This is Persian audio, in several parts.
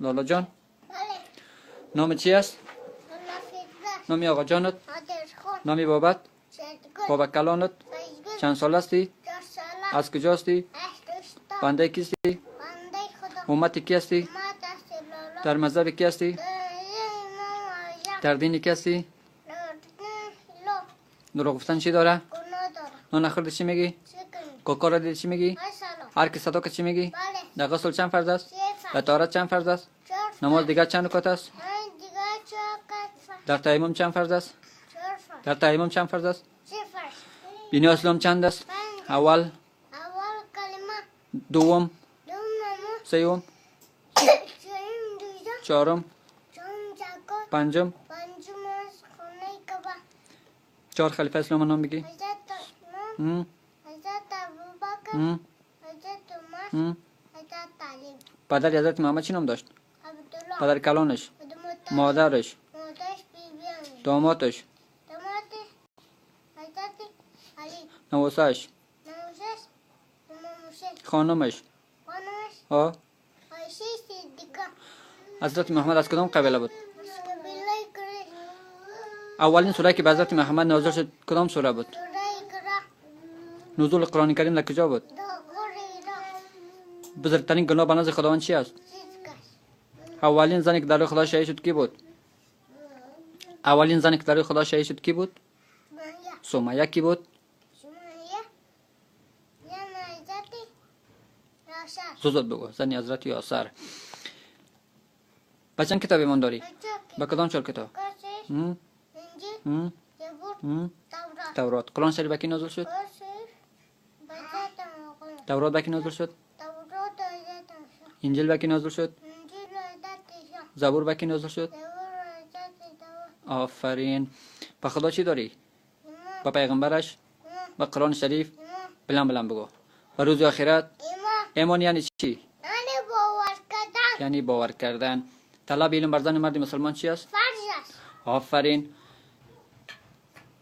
لالا جان بله. نام چی است؟ نافذه. نامی آقا جانت؟ آدرخان. نامی بابت؟ شدگل. بابا کلانت؟ فیزگل. چند سال هستی؟ 4 ساله. از کجا هستی؟ اشتوستا. بنده کیستی؟ بنده خدا. امت کی هستی؟ امت است لالا. در مذهب کی هستی؟ امام آیا. در دین کی هستی؟ لو. دروغ گفتن چی داره؟ گناه داره. نان نخورده چی میگی؟ چکن. کوکا را دیدی چی میگی؟ مثلا. هر کی صدا که چی میگی؟ بله. در غسل چند فرض است؟ 3 در فرد. طهارت چند فرض است؟ 4 نماز دیگر چند رکعت است؟ دیگه 4 فرد. در تیمم چند فرض است؟ 4 فرد. در تیمم چند فرض است؟ 3 فرد. بینی اسلام چند است؟ 5. اول، اول کلمه. دوم، دوم نمو. سوم، چهارم دویجا. چهارم، چهارم جاکر. پنجم. پنجم از خانه کبا. 4 خلیفه اسلام نام بگی. حضرت عثمان. هم، حضرت ابوبکر. هم، حضرت عمر. هم. حضرت علی. پدر حضرت محمد چی نام داشت؟ عبدالله. پدر کلانش، مادرش. مادرش، مادرش بیبیانش. دامادش، دامادش. حضرت علی. نواسش، نوزش. امام حسین. خانمش. خانمش. ها، عایشه صدیقه. حضرت محمد از کدام قبیله بود؟ قبیله قریش. اولین سوره که به حضرت محمد نازل شد کدام سوره بود؟ سوره اقرا. نزول قرآن کریم در کجا بود؟ دا غور ایران. بزرگترین گناه به نزد خداوند چی است؟ چیزکش. اولین زنی که در روی خدا شهید شد کی بود؟ اولین زنی که در روی خدا شهید شد کی بود؟ مایا. سمیه کی بود؟ سمیه. یا حضرت یاسر. زود بگو زنی حضرت یاسر. با چند کتابی من داری؟ با کدام 4 کتاب؟ قرآن. هم، انجیل. هم، زبور. هم. تورات. تورات. قرآن شریف با کی نازل شد؟ قرآن شریف. حضرت محمد. تورات با کی نازل شد؟ تورات حضرت عیسی. انجیل با کی نازل شد؟ انجیل حضرت عیسی. زبور با کی نازل شد؟ زبور حضرت داود. آفرین. با خدا چی داری؟ ایمان. با پیغمبرش؟ ایمان. با قرآن شریف؟ ایمان. بلند بگو. با روز آخرت؟ ایمان. ایمان یعنی چی؟ یعنی باور کردن. یعنی باور کردن. طلب علم بر زن مرد مسلمان چی است؟ فرض است. آفرین.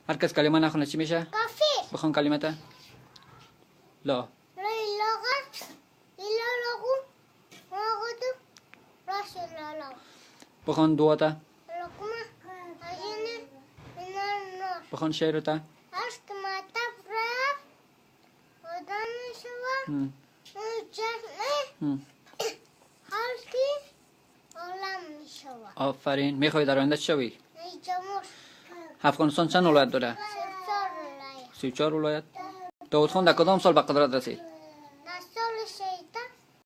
هر کس کلمه نخونه چی میشه؟ کافی. بخون کلمه تا. لا. لیلاغت. لیلاغو. راغدو. رسول الله. بخون دعا تا. لقمه. هزینه. من النار. بخون شعر تا. عشق مطب رفت. آدم شود. هم، جمعه. هم. خلقی. عالم می شود. آفرین. میخوای در آینده چی شوی؟ ای جمهور. افغانستان چند ولایت داره؟ 34 ولایت. 34 ولایت. داود خان در کدام سال به قدرت رسید؟